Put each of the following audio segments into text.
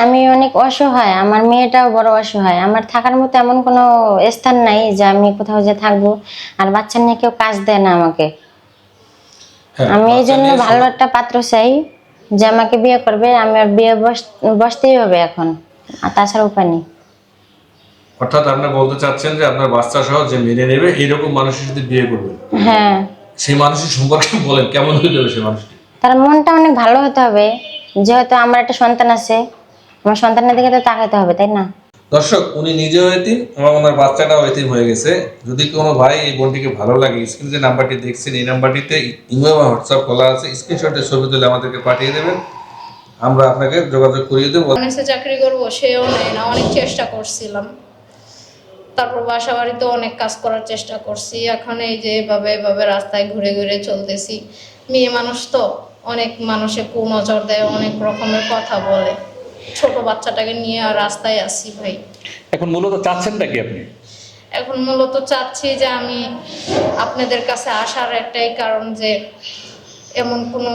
আমি অনেক অসহায়, আমার মেয়েটাও বড় অসহায়। আমার থাকার মতো এমন কোনো স্থান নাই যে আমি কোথাও যে থাকবো। আর বাচ্চা নিয়ে কেউ কাজ দেয় না আমাকে। আমি এই জন্য ভালো একটা পাত্র চাই যে আমাকে বিয়ে করবে। আমার বিয়ে বসতেই হবে এখন, আর তাছাড়া উপায় নেই। অর্থাৎ আপনি বলতে চাচ্ছেন যে আপনার বাচ্চা সহ যে মেনে নেবে এরকম মানুষের সাথে বিয়ে করবেন? হ্যাঁ। সেই মানুষের সম্পর্কে বলেন, কেমন হতে হবে সেই মানুষটি? তার মনটা অনেক ভালো হতে হবে, যেহেতু আমার একটা সন্তান আছে, আমার সন্তানের দিকে তো তাকাতে হবে, তাই না? দর্শক, উনি নিজেও এতিম এবং ওনার বাচ্চাটাও এতিম হয়ে গেছে। যদি কোনো ভাই এই বোনটিকে ভালো লাগে, স্ক্রিনে যে নাম্বারটি দেখছেন এই নাম্বারটিতে ইমো বা হোয়াটসঅ্যাপ খোলা আছে, স্ক্রিনশটের ছবি তুলে আমাদেরকে পাঠিয়ে দেবেন, আমরা আপনাকে যোগাযোগ করিয়ে দেবো। চাকরি করবো সেও নেয় না, অনেক চেষ্টা করছিলাম। তারপর বাসা বাড়িতে অনেক কাজ করার চেষ্টা করছি। এখন এই যে এভাবে রাস্তায় ঘুরে ঘুরে চলতেছি। মেয়ে মানুষ তো অনেক মানুষে কুনজর দেয়, অনেক রকমের কথা বলে। ছোট বাচ্চাটাকে নিয়ে আর রাস্তায় আসি ভাই। এখন মূলত চাচ্ছেনটা কি আপনি? এখন মূলত চাচ্ছি যে আমি আপনাদের কাছে আসার একটাই কারণ যে এমন কোনো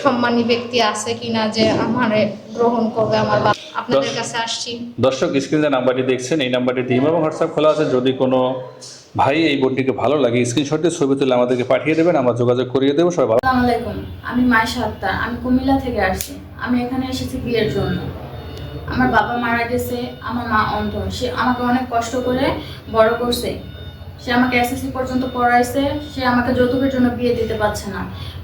সম্মানী ব্যক্তি আছে কিনা যে আমারে গ্রহণ করবে। আপনাদের কাছে আসছি। দর্শক, স্ক্রিনে যে নাম্বারটি দেখছেন এই নাম্বারটিতে ইমো এবং হোয়াটসঅ্যাপ খোলা আছে। যদি কোনো ভাই এই বোনটিকে ভালো লাগে স্ক্রিনশটে ছবি তুলে আমাদেরকে পাঠিয়ে দেবেন, আমরা যোগাযোগ করিয়ে দেবো। সবাই ভালো। আসসালামু আলাইকুম, আমি মায়েশা আক্তার। আমি কুমিল্লা থেকে আসছি। আমি এখানে এসেছি বিয়ের জন্য। আমার বাবা মারা গেছে, আমার মা অন্ধ। সে আমাকে অনেক কষ্ট করে বড় করছে। সে আমাকে এসএসসি পর্যন্ত পড়াইছে। সে আমাকে যৌতুকের জন্য বিয়ে দিতে পারছে না।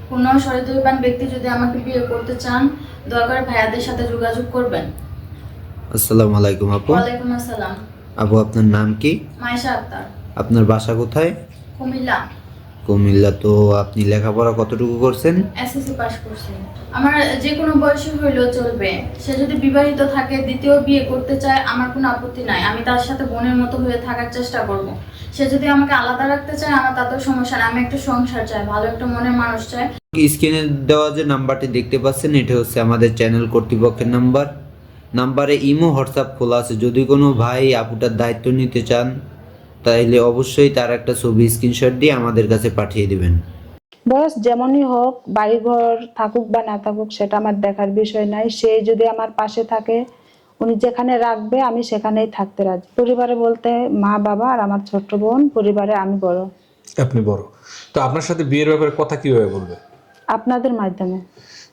কোনো সহৃদয়বান ব্যক্তি যদি আমাকে বিয়ে করতে চান, দয়া করে ভাইয়াদের সাথে যোগাযোগ করবেন। আসসালামু আলাইকুম আপু। ওয়ালাইকুম আসসালাম। আপু, আপনার নাম কি? মায়েশা আক্তার। আপনার বাসা কোথায়? কুমিল্লা। কুমিল্লা। তো আপনি লেখাপড়া কতটুকু করছেন? এসএসসি পাস করছি। আমার যে কোনো বয়সী হইলেও চলবে। সে যদি বিবাহিত থাকে, দ্বিতীয় বিয়ে করতে চায়, আমার কোনো আপত্তি নাই। আমি তার সাথে বোনের মতো হয়ে থাকার চেষ্টা করব। সে যদি আমাকে আলাদা রাখতে চায়, আমার তাতেও সমস্যা নেই। আমি একটা সংসার চাই, ভালো একটা মনের মানুষ চাই। স্ক্রিনে দেওয়া যে নাম্বারটি দেখতে পাচ্ছেন এটা হচ্ছে আমাদের চ্যানেল কর্তৃপক্ষের নাম্বারে ইমো হোয়াটসঅ্যাপ খোলা আছে। যদি কোনো ভাই আপুটার দায়িত্ব নিতে চান তাইলে অবশ্যই তার একটা ছবি স্ক্রিনশট দিয়ে আমাদের কাছে পাঠিয়ে দিবেন। বয়স যেমনই হোক, বাড়িঘর থাকুক বা না থাকুক সেটা আমার দেখার বিষয় নাই। সে যদি আমার পাশে থাকে, উনি যেখানে রাখবে আমি সেখানেই থাকতে রাজি। পরিবারে বলতে মা বাবা আর আমার ছোট্ট বোন, পরিবারে আমি বড়। আপনি বড়, তো আপনার সাথে বিয়ের ব্যাপারে কথা কিভাবে বলবে? আপনাদের মাধ্যমে।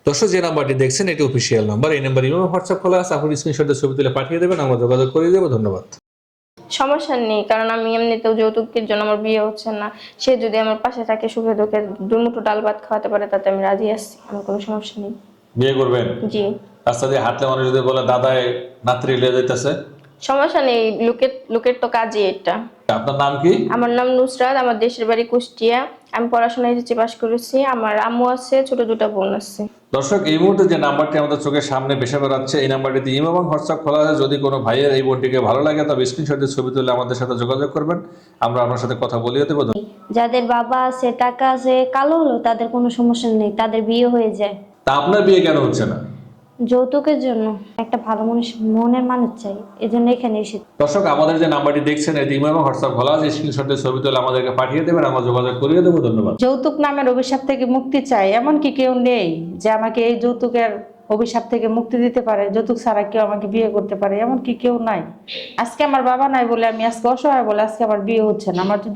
দর্শক, যে নাম্বারটি দেখছেন এটি অফিসিয়াল নাম্বার। এই নাম্বার ইমো হোয়াটসঅ্যাপ খোলা আছে, আপনি স্ক্রিনশটের ছবি তুলে পাঠিয়ে দেবেন, আমরা যোগাযোগ করিয়ে দেবো। ধন্যবাদ। সমস্যা নেই, কারণ আমি এমনিতেও যৌতুকের জন্য আমার বিয়ে হচ্ছে না। সে যদি আমার পাশে থাকে, সুখে দুঃখে দুমুঠো ডাল ভাত খাওয়াতে পারে, তাতে আমি রাজি আছি। আমার কোনো সমস্যা নেই। বিয়ে করবেন? জি। রাস্তা দিয়ে হাঁটলে মানুষ যদি বলে দাদায় নাত্রী লিয়ে যাইতেছে, সমস্যা নেই, লোকের তো কাজই এটা। আপনার নাম কি? আমার নাম নুসরাত, আমার দেশের বাড়ি কুষ্টিয়া। আমি পড়াশোনা এসেছি, পাস করেছি। আমার আম্মু আছে, ছোট দুটো বোন আছে। দর্শক, এই মুহূর্তে যে নাম্বারটি আমাদের চোখের সামনে ভেসে বেড়াচ্ছে এই নাম্বারটিতে ইমো এবং হোয়াটসঅ্যাপ খোলা আছে। যদি কোনো ভাইয়ের এই বোনটিকে ভালো লাগে তবে স্ক্রিনশটের ছবি তুলে আমাদের সাথে যোগাযোগ করবেন, আমরা আপনার সাথে কথা বলিয়ে দেবো। যাদের বাবা আছে, টাকা আছে, কালো হলো তাদের কোনো সমস্যা নেই, তাদের বিয়ে হয়ে যায়। তা আপনার বিয়ে কেন হচ্ছে না? যৌতুকের জন্য। একটা ভালো মনের মানুষ চাই, এই জন্য এখানে এসেছি। দর্শক, আমাদের যে নাম্বারটি দেখছেন এটি ইমো এবং হোয়াটসঅ্যাপ খোলা আছে, স্ক্রিনশটের ছবি তুলে আমাদেরকে পাঠিয়ে দেবেন, আমরা যোগাযোগ করিয়ে দেবো। ধন্যবাদ। যৌতুক নামের অভিশাপ থেকে মুক্তি চাই, এমন কি কেউ নেই যে আমাকে এই যৌতুকের অভিশাপ থেকে মুক্তি দিতে পারে? যৌতুক ছাড়া কেউ আমাকে বিয়ে করতে পারে? এমন কি কেউ নাই? আজকে আমার বাবা নাই বলে, আমি আজকে অসহায় বলে আজকে আমার বিয়ে হচ্ছে না। আমার যদি